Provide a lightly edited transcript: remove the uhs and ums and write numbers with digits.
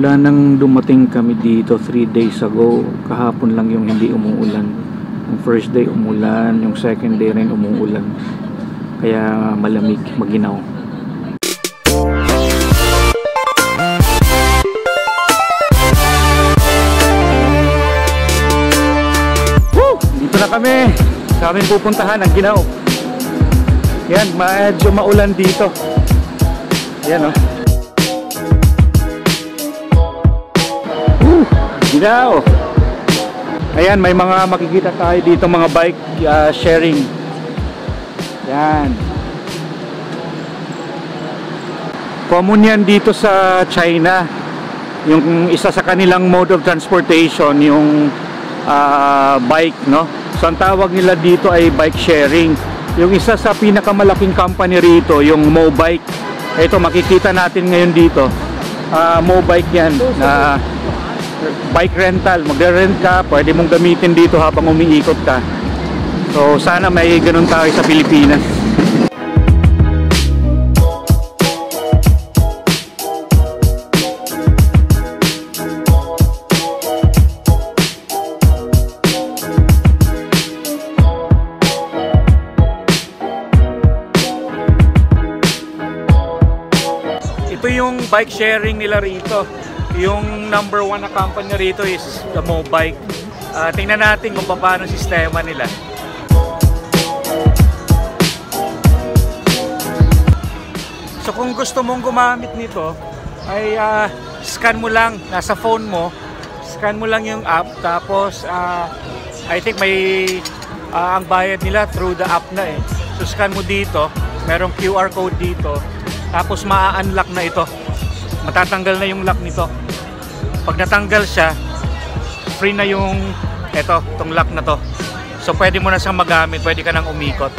Mula nang dumating kami dito 3 days ago, kahapon lang yung hindi umuulan. Yung first day umulan, yung second day rin umuulan. Kaya malamig, maginaw. Woo! Dito na kami sa aming pupuntahan, ang Ginaw. Yan, medyo maulan dito. Yan oh. Ginaw. Ayan, may mga makikita tayo dito, mga bike sharing. Yan. Common yan dito sa China. Yung isa sa kanilang mode of transportation, yung bike, no? So ang tawag nila dito ay bike sharing. Yung isa sa pinakamalaking company rito, yung Mobike. Ito makikita natin ngayon dito. Mobike yan na bike rental. Magre-rent ka, pwede mong gamitin dito habang umiikot ka. So sana may ganun tayo sa Pilipinas. Ito yung bike sharing nila rito. Yung number 1 na company rito is the Mobike. Tingnan natin kung paano sistema nila. So kung gusto mong gumamit nito ay scan mo lang, nasa phone mo, scan mo lang yung app, tapos I think may ang bayad nila through the app na eh. So scan mo dito, merong QR code dito, tapos maa-unlock na ito. Matatanggal na yung lock nito. Pag natanggal siya, free na yung itong lock na to. So pwede mo na siyang magamit, pwede ka nang umikot.